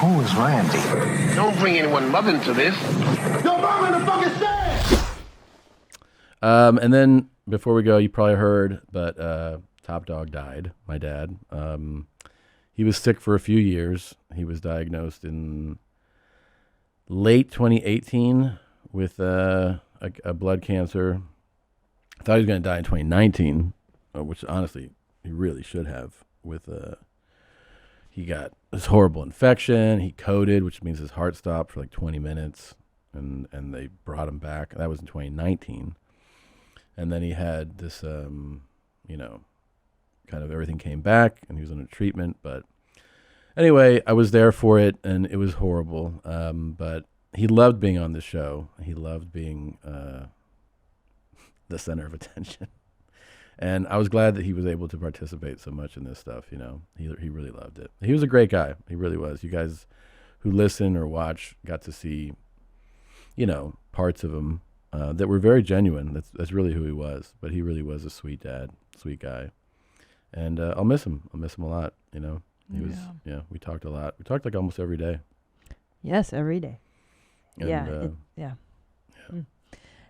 Who is Randy? Don't bring anyone mother into this. Your mom in the fucking stand! And then before we go, you probably heard, but Top Dog died, my dad. He was sick for a few years. He was diagnosed in late 2018 with a blood cancer. I thought he was going to die in 2019, which honestly he really should have. He got this horrible infection. He coded, which means his heart stopped for like 20 minutes, and they brought him back. That was in 2019. And then he had this, kind of everything came back, and he was under treatment. But anyway, I was there for it, and it was horrible. But he loved being on the show. He loved being the center of attention. And I was glad that he was able to participate so much in this stuff, He really loved it. He was a great guy. He really was. You guys who listen or watch got to see, parts of him that were very genuine. That's really who he was. But he really was a sweet dad, sweet guy. And I'll miss him. I'll miss him a lot, He was, we talked a lot. We talked like almost every day. Yes, every day. And,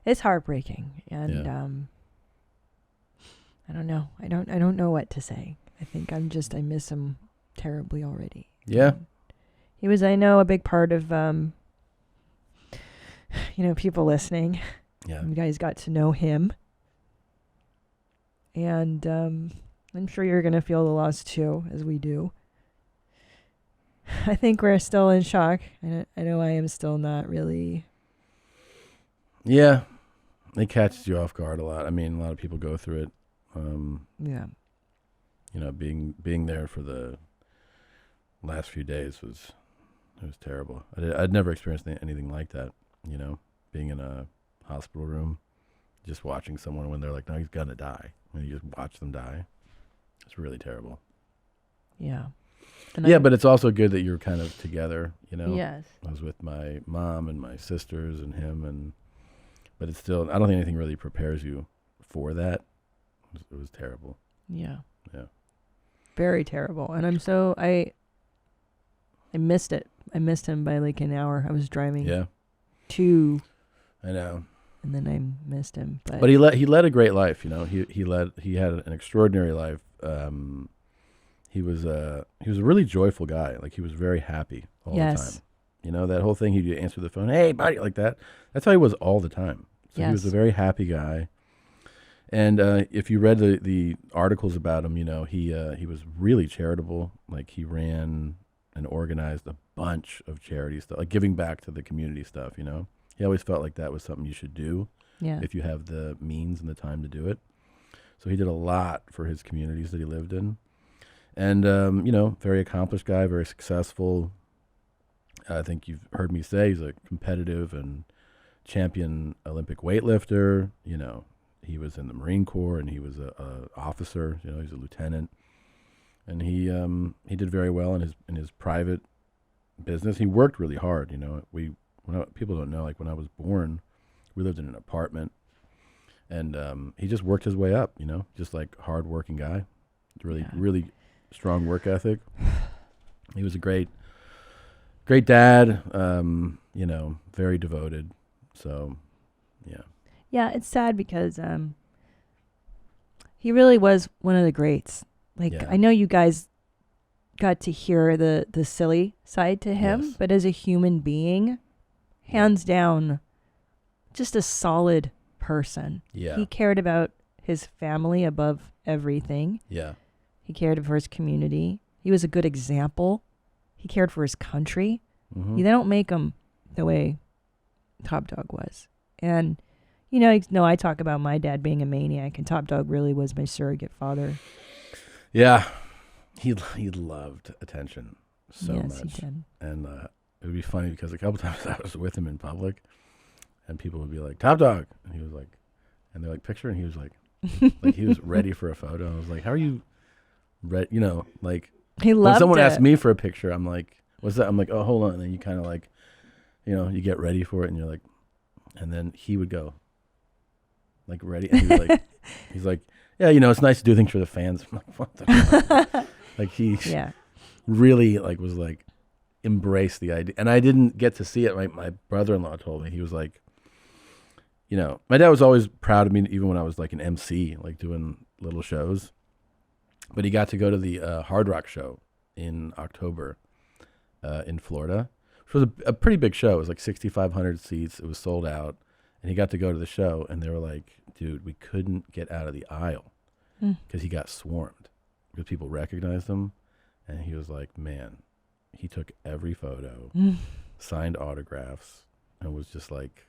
It's heartbreaking. And I don't know. I don't know what to say. I think I miss him terribly already. Yeah. He was, I know, a big part of, people listening. Yeah. You guys got to know him. And I'm sure you're going to feel the loss too, as we do. I think we're still in shock. I know I am still not really. Yeah. It catches you off guard a lot. I mean, a lot of people go through it. Yeah. Being there for the last few days was terrible. I'd never experienced anything like that, being in a hospital room, just watching someone when they're like, no, he's going to die. And you just watch them die. It's really terrible. Yeah. But it's also good that you're kind of together, Yes. I was with my mom and my sisters and him, but it's still, I don't think anything really prepares you for that. It was terrible. Yeah. Yeah. Very terrible. And I missed it. I missed him by like an hour. I was driving. Yeah. I know. And then I missed him. But he led a great life, He had an extraordinary life. He was a really joyful guy. Like he was very happy all the time. That whole thing, he'd answer the phone, hey buddy, like that. That's how he was all the time. So he was a very happy guy. And if you read the articles about him, he was really charitable. Like he ran and organized a bunch of charity stuff, like giving back to the community stuff, He always felt like that was something you should do if you have the means and the time to do it. So he did a lot for his communities that he lived in. And, very accomplished guy, very successful. I think you've heard me say he's a competitive and champion Olympic weightlifter, He was in the Marine Corps, and he was a officer. He's a lieutenant, and he did very well in his private business. He worked really hard. People don't know. Like when I was born, we lived in an apartment, and he just worked his way up. Just like hard-working guy, really strong work ethic. He was a great dad. Very devoted. So, yeah. Yeah, it's sad because he really was one of the greats. Like I know you guys got to hear the silly side to him, but as a human being, hands down, just a solid person. Yeah. He cared about his family above everything. Yeah. He cared for his community. He was a good example. He cared for his country. Mm-hmm. They don't make him the way Top Dog was. And I talk about my dad being a maniac, and Top Dog really was my surrogate father. Yeah, he loved attention so much. Yes, he did. And it would be funny because a couple times I was with him in public, and people would be like, "Top Dog," and he was like, and they're like, "Picture," and he was like, like he was ready for a photo. I was like, "How are you ready?" Like he loved when someone it. asked me for a picture, I'm like, "What's that?" I'm like, "Oh, hold on," and then you kind of like, you get ready for it, and you're like, and then he would go. Like ready, and he was like, he's like, yeah, it's nice to do things for the fans. I'm like, what the fuck? Like he really like was like, embraced the idea. And I didn't get to see it. My brother-in-law told me. He was like, you know, my dad was always proud of me, even when I was like an MC, like doing little shows. But he got to go to the Hard Rock show in October in Florida, which was a pretty big show. It was like 6,500 seats. It was sold out. And he got to go to the show, and they were like, dude, we couldn't get out of the aisle because he got swarmed because people recognized him. And he was like, man, he took every photo, signed autographs, and was just like,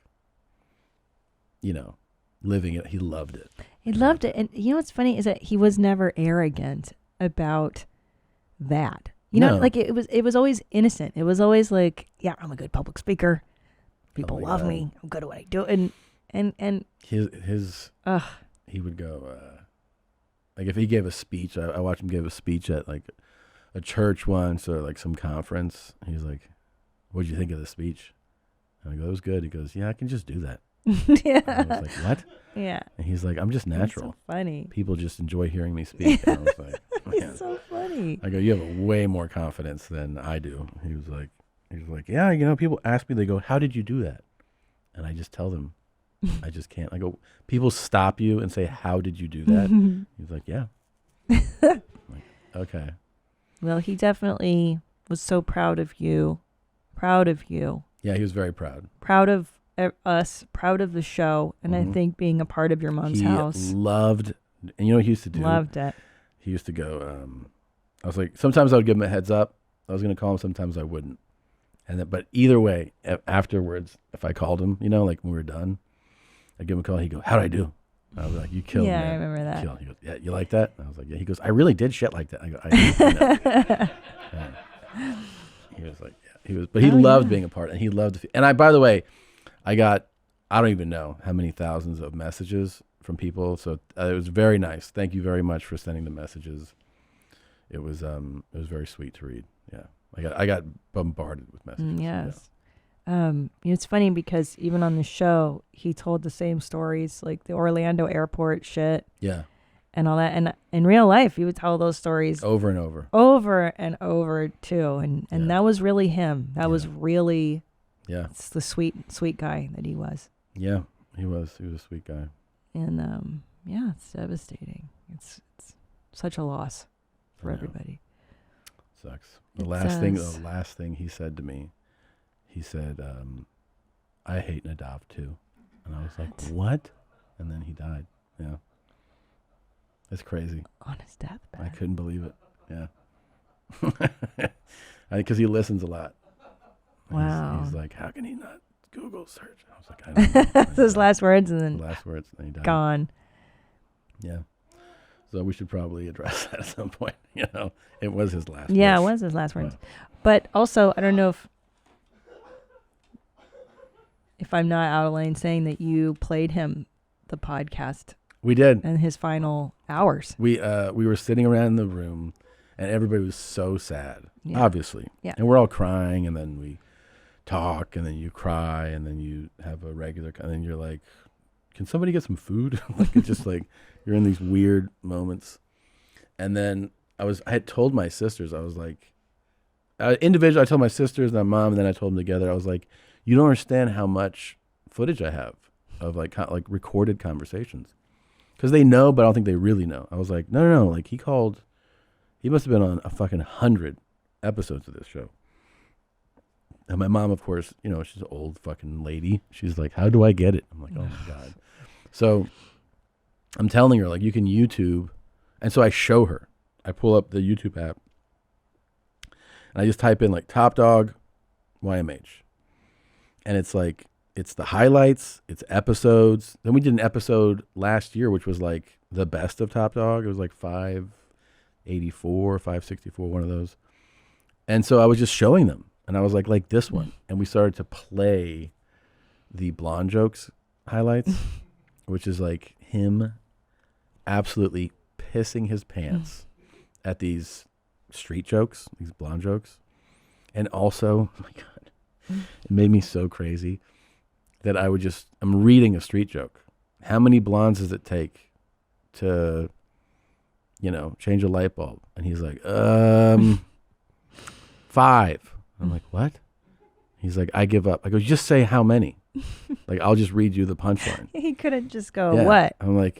you know, living it. He loved it. He loved it. And you know what's funny is that he was never arrogant about that. You know, like it was always innocent. It was always like, yeah, I'm a good public speaker. People love me. I'm good at what I do. And he would go, like if he gave a speech, I watched him give a speech at like a church once or like some conference. He's like, what'd you think of the speech? And I go, it was good. He goes, yeah, I can just do that. Yeah. And I was like, what? Yeah. And he's like, I'm just natural. That's so funny. People just enjoy hearing me speak. And I was like, he's so funny. I go, you have way more confidence than I do. He was like, yeah, you know, people ask me, they go, how did you do that? And I just tell them, I just can't. I go, people stop you and say, how did you do that? He's like, yeah. I'm like, okay. Well, he definitely was so proud of you. Proud of you. Yeah, he was very proud. Proud of us, proud of the show, and I think being a part of your mom's house. He loved, and you know what he used to do? Loved it. He used to go, I was like, sometimes I would give him a heads up. I was going to call him, sometimes I wouldn't. And then, but either way, afterwards, if I called him, you know, like when we were done, I'd give him a call. He'd go, how'd I do? I was like, you killed me. Yeah, I remember that. He goes, yeah, you like that? And I was like, yeah. He goes, I really did shit like that. I go, I did. He was like, yeah. He was, but he loved being a part, and he loved. And by the way, I don't even know how many thousands of messages from people. So it was very nice. Thank you very much for sending the messages. It was very sweet to read. Yeah. I got bombarded with messages. Yes. Yeah. It's funny because even on the show, he told the same stories, like the Orlando airport shit. Yeah. And all that. And in real life, he would tell those stories over and over. Over and over too. And that was really him. That was really it's the sweet guy that he was. Yeah, he was. He was a sweet guy. And it's devastating. It's such a loss for everybody. Sucks. The last thing he said to me, he said, I hate Nadav too. And I was like, what? And then he died. Yeah. It's crazy. On his deathbed. I couldn't believe it. Yeah. Because he listens a lot. Wow. He's like, how can he not Google search? I was like, I don't know. Those last words and then last words, and then he died. Gone. Yeah. So we should probably address that at some point. You know, it was his last. Yeah, wish. It was his last words. But also, I don't know if I'm not out of lane saying that you played him the podcast. We did. In his final hours. We were sitting around in the room, and everybody was so sad. Yeah. Obviously. Yeah. And we're all crying, and then we talk, and then you cry, and then you have a regular, and then you're like, can somebody get some food? Like it's just like you're in these weird moments. And then I had told my sisters, I was like, individually, I told my sisters and my mom, and then I told them together. I was like, you don't understand how much footage I have of like recorded conversations, because they know, but I don't think they really know. I was like, no, like he must have been on a fucking 100 episodes of this show. And my mom, of course, you know, she's an old fucking lady. She's like, how do I get it? I'm like, oh my God. So I'm telling her, like, you can YouTube. And so I show her. I pull up the YouTube app. And I just type in, like, Top Dog YMH. And it's like, it's the highlights. It's episodes. Then we did an episode last year, which was, like, the best of Top Dog. It was, like, 584, 564, one of those. And so I was just showing them. And I was like this one. And we started to play the Blonde Jokes highlights, which is like him absolutely pissing his pants at these street jokes, these blonde jokes. And also, oh my God, it made me so crazy that I'm reading a street joke. How many blondes does it take to, you know, change a light bulb? And he's like, 5. I'm like, what? He's like, I give up. I go, just say how many. Like, I'll just read you the punchline. He couldn't just go, what? I'm like,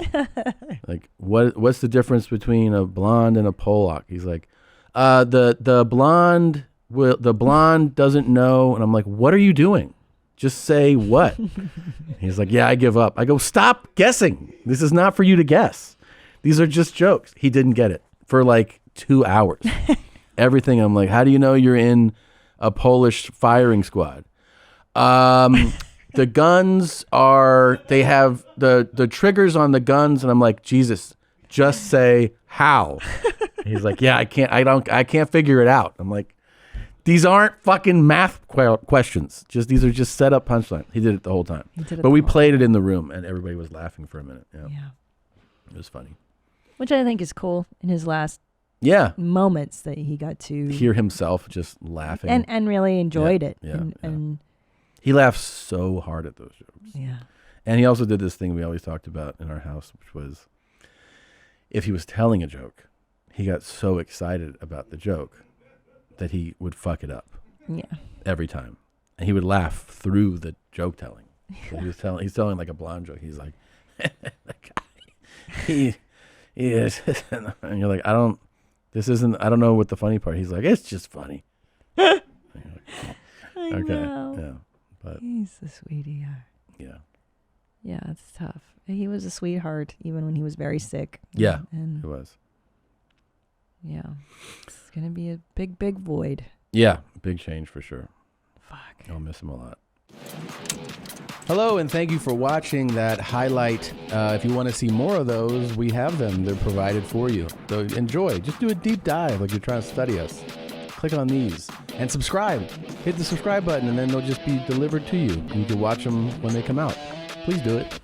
what's the difference between a blonde and a Pollock? He's like, the blonde doesn't know. And I'm like, what are you doing? Just say what? He's like, yeah, I give up. I go, stop guessing. This is not for you to guess. These are just jokes. He didn't get it for like 2 hours. Everything. I'm like, how do you know you're in a Polish firing squad? The guns they have the triggers on the guns. And I'm like, Jesus, just say how. He's like, yeah, I can't figure it out. I'm like, these aren't fucking math questions. These are just set up punchlines. He did it the whole time. But we played it in the room and everybody was laughing for a minute. Yeah. It was funny. Which I think is cool in his last moments that he got to hear himself just laughing and really enjoyed it. And he laughed so hard at those jokes. Yeah. And he also did this thing we always talked about in our house, which was if he was telling a joke, he got so excited about the joke that he would fuck it up. Yeah. Every time. And he would laugh through the joke telling. So he's telling like a blonde joke. He's like, he is. And you're like, I don't know what the funny part. He's like, it's just funny. I okay. know. Yeah. But he's a sweetie. Yeah. Yeah, it's tough. He was a sweetheart even when he was very sick. Yeah. And it was. Yeah. It's going to be a big, big void. Yeah. Big change for sure. Fuck. I'll miss him a lot. Hello, and thank you for watching that highlight. If you want to see more of those, we have them. They're provided for you. So enjoy. Just do a deep dive like you're trying to study us. Click on these and subscribe. Hit the subscribe button, and then they'll just be delivered to you. And you can watch them when they come out. Please do it.